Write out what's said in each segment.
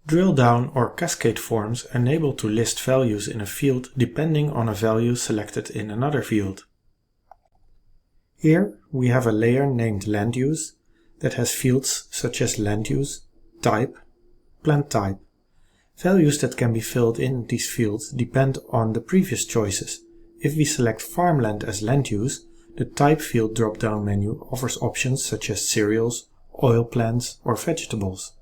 Drill down or cascade forms enable to list values in a field depending on a value selected in another field. Here we have a layer named Land Use that has fields such as land use, type, plant type. Values that can be filled in these fields depend on the previous choices. If we select farmland as land use, the type field drop-down menu offers options such as cereals, oil plants or vegetables.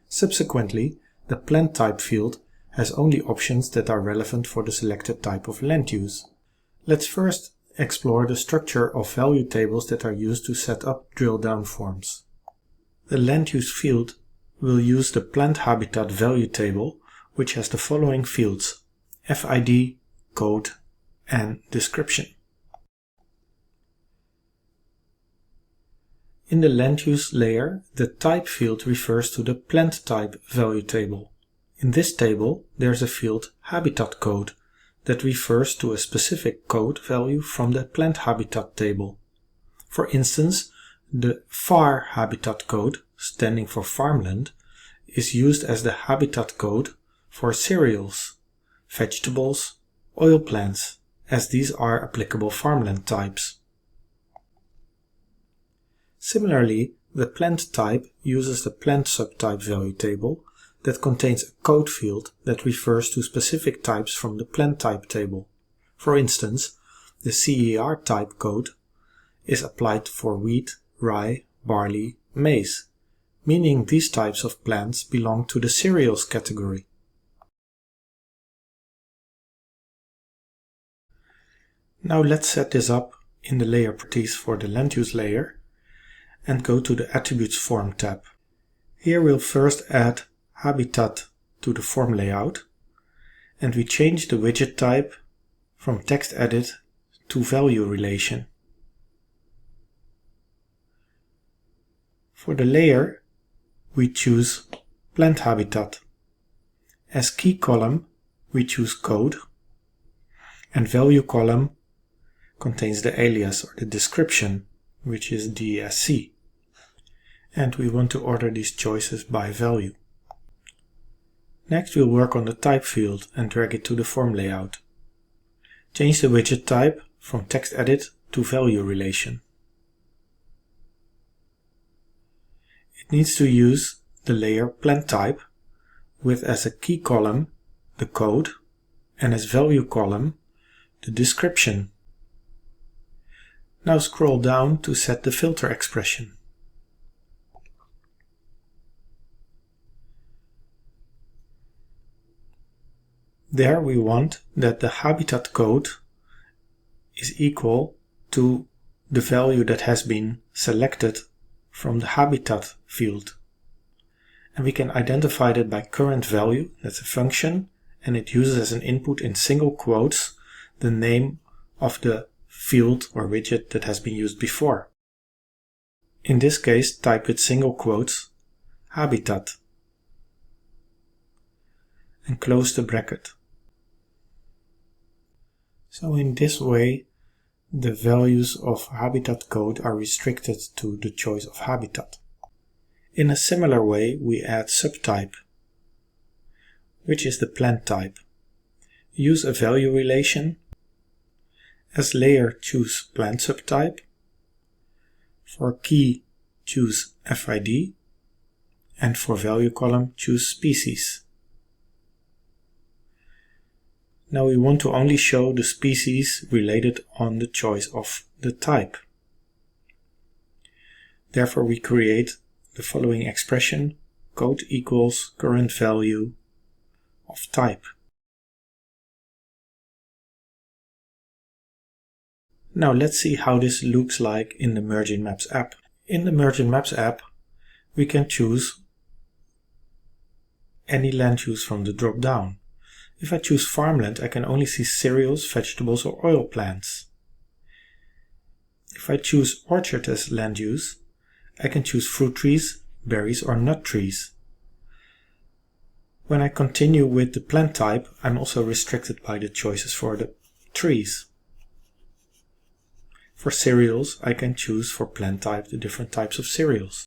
Subsequently, the plant type field has only options that are relevant for the selected type of land use. Let's first explore the structure of value tables that are used to set up drill-down forms. The land use field will use the plant habitat value table, which has the following fields: FID, code, and description. In the land use layer, the type field refers to the plant type value table. In this table, there's a field habitat code that refers to a specific code value from the plant habitat table. For instance, the FAR habitat code, standing for farmland, is used as the habitat code for cereals, vegetables, oil plants, as these are applicable farmland types. Similarly, the plant type uses the plant subtype value table that contains a code field that refers to specific types from the plant type table. For instance, the CER type code is applied for wheat, rye, barley, maize, meaning these types of plants belong to the cereals category. Now let's set this up in the layer properties for the land use layer and go to the Attributes Form tab. Here we'll first add Habitat to the form layout, and we change the widget type from Text Edit to Value Relation. For the layer, we choose Plant Habitat. As key column, we choose Code, and Value column contains the alias or the description, which is DSC. And we want to order these choices by value. Next we'll work on the type field and drag it to the form layout. Change the widget type from Text Edit to Value Relation. It needs to use the layer Plant Type with as a key column the code and as value column the description. Now scroll down to set the filter expression. There we want that the habitat code is equal to the value that has been selected from the habitat field. And we can identify that by current value, that's a function, and it uses as an input in single quotes the name of the field or widget that has been used before. In this case, type with single quotes habitat and close the bracket. So in this way, the values of habitat code are restricted to the choice of habitat. In a similar way, we add subtype, which is the plant type. Use a value relation. As layer, choose plant subtype. For key, choose FID. And for value column, choose species. Now we want to only show the species related on the choice of the type. Therefore we create the following expression: code equals current value of type. Now let's see how this looks like in the Mergin Maps app. In the Mergin Maps app, we can choose any land use from the drop-down. If I choose farmland, I can only see cereals, vegetables or oil plants. If I choose orchard as land use, I can choose fruit trees, berries or nut trees. When I continue with the plant type, I'm also restricted by the choices for the trees. For cereals, I can choose for plant type the different types of cereals.